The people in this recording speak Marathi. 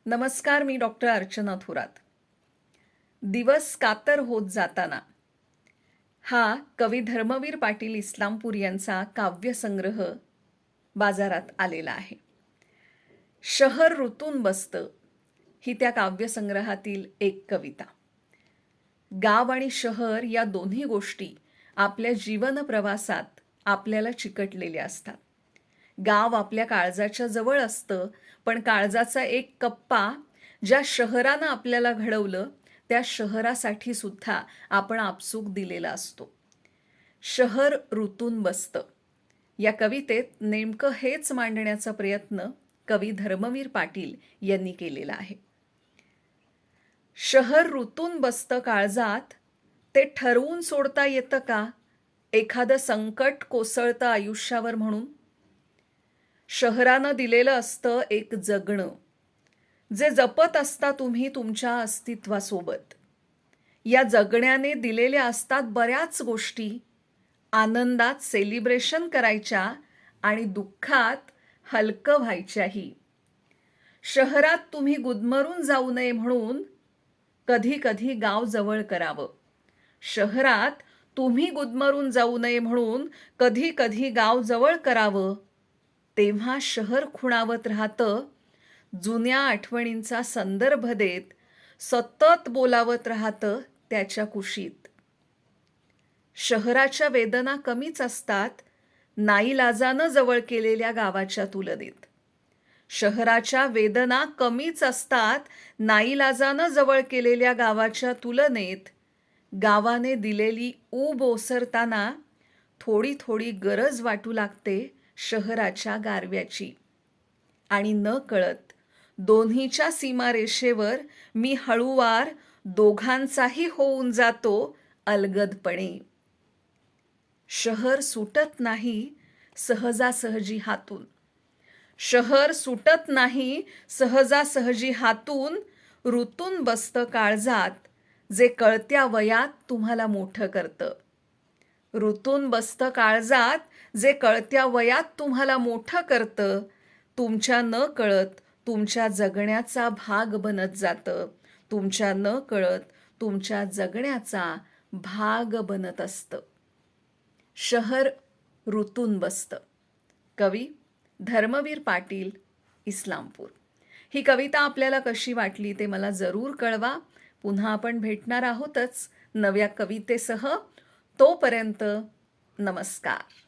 नमस्कार, मी डॉक्टर अर्चना थोरात. दिवस कातर होत जाताना हा कवी धर्मवीर पाटील इस्लामपूर यांचा काव्यसंग्रह बाजारात आलेला आहे. शहर ऋतून बसतं ही त्या काव्यसंग्रहातील एक कविता. गाव आणि शहर या दोन्ही गोष्टी आपल्या जीवन प्रवासात आपल्याला चिकटलेल्या असतात. गाव आपल्या काळजाच्या जवळ असतं, पण काळजाचा एक कप्पा ज्या शहरानं आपल्याला घडवलं त्या शहरासाठी सुद्धा आपण आपसूक दिलेला असतो. शहर ऋतून बसतं या कवितेत नेमकं हेच मांडण्याचा प्रयत्न कवी धर्मवीर पाटील यांनी केलेला आहे. शहर ऋतून बसतं काळजात, ते ठरवून सोडता येतं का एखादं संकट कोसळतं आयुष्यावर म्हणून? शहरानं दिलेलं असतं एक जगणं, जे जपत असता तुम्ही तुमच्या अस्तित्वासोबत. या जगण्याने दिलेल्या असतात बऱ्याच गोष्टी, आनंदात सेलिब्रेशन करायच्या आणि दुःखात हलकं व्हायच्याही. शहरात तुम्ही गुदमरून जाऊ नये म्हणून कधी कधी गाव जवळ करावं. शहरात तुम्ही गुदमरून जाऊ नये म्हणून कधी कधी गाव जवळ करावं. तेव्हा शहर खुणावत राहतं, जुन्या आठवणींचा संदर्भ देत सतत बोलावत राहतं त्याच्या कुशीत. शहराच्या वेदना कमीच असतात नाईलाजानं जवळ केलेल्या गावाच्या तुलनेत. शहराच्या वेदना कमीच असतात नाईलाजानं जवळ केलेल्या गावाच्या तुलनेत. गावाने दिलेली ऊब ओसरताना थोडी थोडी गरज वाटू लागते शहराच्या गारव्याची. आणि न कळत दोन्हीच्या सीमारेषेवर मी हळूवार दोघांचाही होऊन जातो अलगदपणे. शहर सुटत नाही सहजासहजी हातून. शहर सुटत नाही सहजासहजी हातून. ऋतून बसतं काळजात, जे कळत्या वयात तुम्हाला मोठं करतं. ऋतून बसतं काळजात, जे कळत्या वयात तुम्हाला मोठं करतं. तुमच्या न कळत तुमच्या जगण्याचा भाग बनत जातं. तुमच्या न कळत तुमच्या जगण्याचा भाग बनत असतं. शहर ऋतून बसतं. कवी धर्मवीर पाटील, इस्लामपूर. ही कविता आपल्याला कशी वाटली ते मला जरूर कळवा. पुन्हा आपण भेटणार आहोतच नव्या कवितेसह. तोपर्यंत नमस्कार.